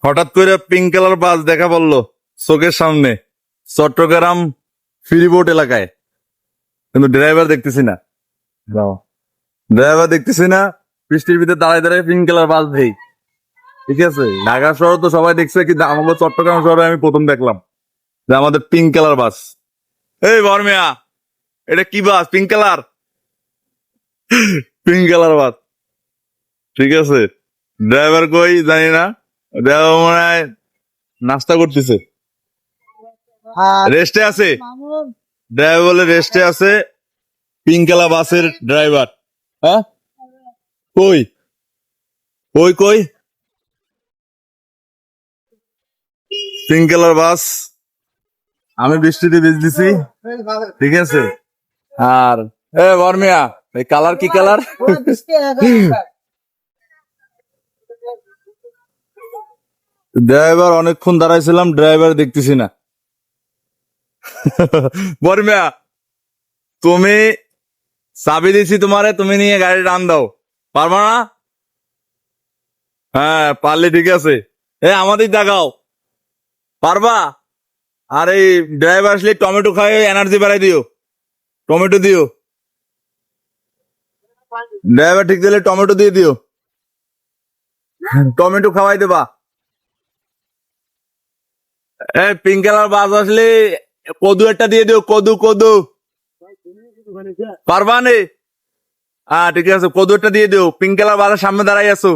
হঠাৎ করে pink colour বাস দেখা পড়লো চোখের সামনে চট্টগ্রাম ফেরিবোট এলাকায়, কিন্তু ড্রাইভার দেখতেছি না। ড্রাইভার দেখতেছি না, বৃষ্টির ভিতরে দাঁড়ায় দাঁড়ায় পিঙ্ক কালার বাস দেই। ঠিক আছে, ঢাকা শহর তো সবাই দেখছে, কিন্তু আমাদের চট্টগ্রাম শহরে আমি প্রথম দেখলাম যে আমাদের পিঙ্ক কালার বাস। এই বর্মিয়া, এটা কি বাস? পিঙ্ক কালার, পিঙ্ক কালার বাস। ঠিক আছে, ড্রাইভার কই জানি না, ড্রাইভার মনে হয় নাস্তা করতেছে, রেস্টে আছে। ড্রাইভার বলে রেস্টে আছে, পিঙ্ক কালার বাসের ড্রাইভার। হ্যাঁ, কই কই কই পিঙ্ক কালার বাস। আমি বৃষ্টিতে ভিজতেছি, ঠিক আছে। আর বর্মিয়া, এই কালার কি কালার? ড্রাইভার অনেকক্ষণ দাঁড়াইছিলাম, ড্রাইভার দেখতেছি না। বর্মিয়া, তুমি চাবি দিছি তোমারে, তুমি নিয়ে গাড়ি টান দাও, পারবা না? হ্যাঁ, পারলে ঠিক আছে। আমাদের দেখাও, পারবা? আর এই ড্রাইভার আসলে টমেটো খাই, এনার্জি বাড়াই দিও, টমেটো দিও। ড্রাইভার ঠিক দিলে টমেটো দিয়ে দিও, টমেটো খাওয়াই দেবা। পিঙ্ক কালার বাস আসলে কদু একটা দিয়ে দিও, কদু কদু। পারবা নে? হ্যাঁ ঠিক আছে, কদু একটা দিয়ে দিও, পিঙ্ক কালার বাসের সামনে দাঁড়াই আছো,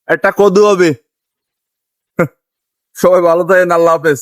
একটা কদু হবে। সবাই ভালো থাকেন, আল্লাহ হাফেজ।